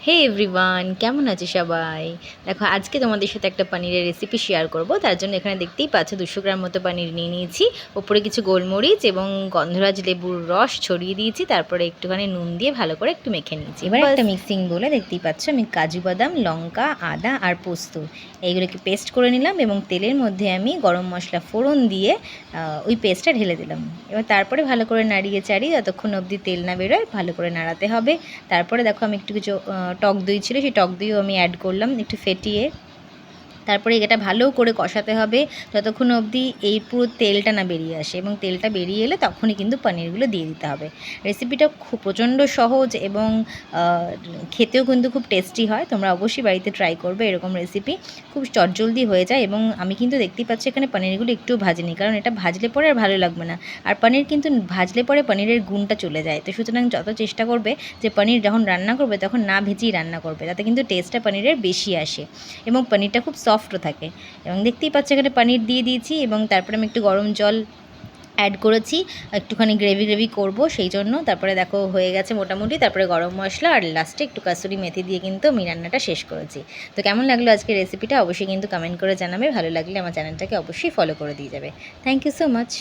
হে everyone, কেমন আছে সবাই? দেখো আজকে তোমাদের সাথে একটা পনিরের রেসিপি শেয়ার করব। তার জন্য এখানে দেখতেই পাচ্ছ 200 গ্রাম মতো পনির নিয়ে নিয়েছি। ওপরে কিছু গোলমরিচ এবং গন্ধরাজ লেবুর রস ছড়িয়ে দিয়েছি। তারপরে একটুখানি নুন দিয়ে ভালো করে একটু মেখে নিয়েছি। এবার একটা মিক্সিং বলে দেখতেই পাচ্ছ আমি কাজু বাদাম, লঙ্কা, আদা আর পোস্ত এইগুলোকে পেস্ট করে নিলাম এবং তেলের মধ্যে আমি গরম মশলা ফোড়ন দিয়ে ওই পেস্টটা ঢেলে দিলাম। এবার তারপরে ভালো করে নাড়িয়ে চাড়িয়ে যতক্ষণ অবধি তেল না বেরোয় ভালো করে নাড়াতে হবে। তারপরে দেখো আমি একটু কিছু টক দই ছিল, সেই টক দইও আমি অ্যাড করলাম একটু ফেটিয়ে। তারপরে এটা ভালো করে কষাতে হবে যতক্ষণ অবধি এই পুরো তেলটা না বেরিয়ে আসে, এবং তেলটা বেরিয়ে এলে তখনই কিন্তু পনিরগুলো দিয়ে দিতে হবে। রেসিপিটা খুব প্রচণ্ড সহজ এবং খেতেও কিন্তু খুব টেস্টি হয়। তোমরা অবশ্যই বাড়িতে ট্রাই করবে এরকম রেসিপি, খুব চটজলদি হয়ে যায়। এবং আমি কিন্তু দেখতেই পাচ্ছি এখানে পনিরগুলো একটু ভাজিনি, কারণ এটা ভাজলে পরে আর ভালো লাগবে না। আর পনির কিন্তু ভাজলে পরে পনিরের গুণটা চলে যায়। তো সুতরাং যত চেষ্টা করবে যে পনির যখন রান্না করবে তখন না ভেজেই রান্না করবে, তাতে কিন্তু টেস্টটা পনিরের বেশি আসে এবং পনিরটা খুব সফটও থাকে। এবং দেখতেই পাচ্ছি এখানে পনির দিয়ে দিয়েছি এবং তারপরে আমি একটু গরম জল অ্যাড করেছি, একটুখানি গ্রেভি গ্রেভি করবো সেই জন্য। তারপরে দেখো হয়ে গেছে মোটামুটি। তারপরে গরম মশলা আর লাস্টে একটু কাসুরি মেথি দিয়ে কিন্তু আমি রান্নাটা শেষ করেছি। তো কেমন লাগলো আজকের রেসিপিটা অবশ্যই কিন্তু কমেন্ট করে জানাবে। ভালো লাগলে আমার চ্যানেলটাকে অবশ্যই ফলো করে দিয়ে যাবে। Thank you so much.